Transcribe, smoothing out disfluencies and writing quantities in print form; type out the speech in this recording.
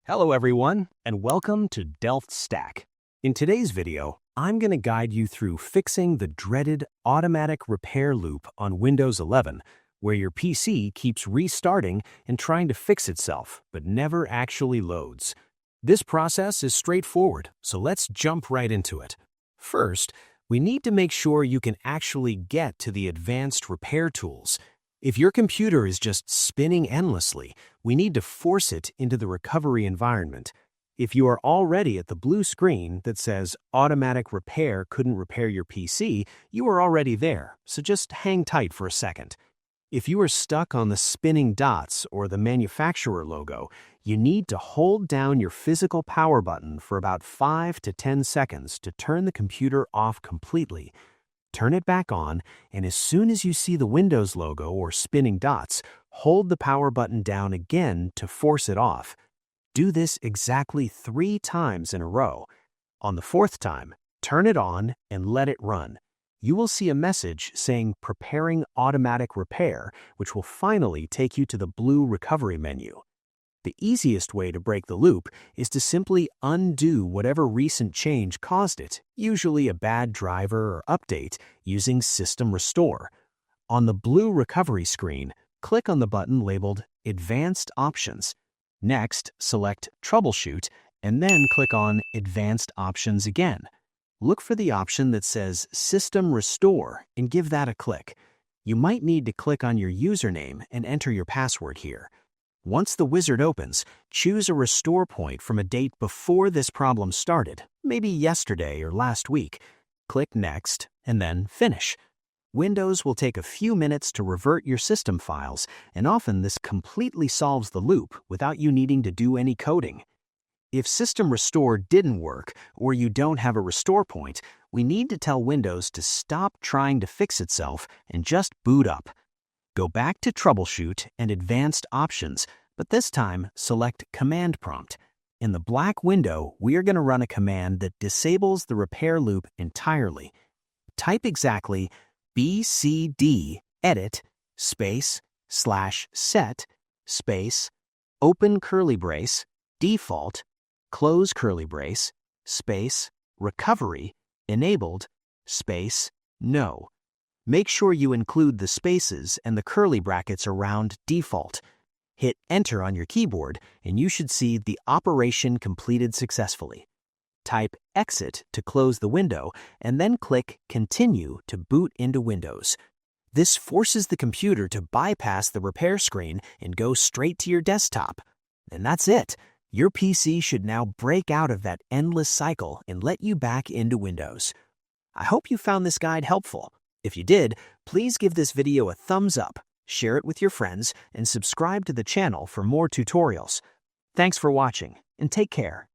Hello everyone, and welcome to DelftStack. In today's video, I'm going to guide you through fixing the dreaded automatic repair loop on Windows 11, where your PC keeps restarting and trying to fix itself, but never actually loads. This process is straightforward, so let's jump right into it. First, we need to make sure you can actually get to the advanced repair tools. If your computer is just spinning endlessly, we need to force it into the recovery environment. If you are already at the blue screen that says automatic repair couldn't repair your PC, you are already there, so just hang tight for a second. If you are stuck on the spinning dots or the manufacturer logo, you need to hold down your physical power button for about 5 to 10 seconds to turn the computer off completely. Turn it back on, and as soon as you see the Windows logo or spinning dots, hold the power button down again to force it off. Do this exactly 3 times in a row. On the 4th time, turn it on and let it run. You will see a message saying Preparing Automatic Repair, which will finally take you to the blue recovery menu. The easiest way to break the loop is to simply undo whatever recent change caused it, usually a bad driver or update, using System Restore. On the blue recovery screen, click on the button labeled Advanced Options. Next, select Troubleshoot, and then click on Advanced Options again. Look for the option that says System Restore and give that a click. You might need to click on your username and enter your password here. Once the wizard opens, choose a restore point from a date before this problem started, maybe yesterday or last week. Click Next, and then Finish. Windows will take a few minutes to revert your system files, and often this completely solves the loop without you needing to do any coding. If System Restore didn't work, or you don't have a restore point, we need to tell Windows to stop trying to fix itself and just boot up. Go back to Troubleshoot and Advanced Options, but this time select Command Prompt. In the black window, we are going to run a command that disables the repair loop entirely. Type exactly bcdedit /set open curly brace default close curly brace recovery enabled no. Make sure you include the spaces and the curly brackets around default. Hit Enter on your keyboard, and you should see the operation completed successfully. Type Exit to close the window, and then click Continue to boot into Windows. This forces the computer to bypass the repair screen and go straight to your desktop. And that's it. Your PC should now break out of that endless cycle and let you back into Windows. I hope you found this guide helpful. If you did, please give this video a thumbs up, share it with your friends, and subscribe to the channel for more tutorials. Thanks for watching, and take care.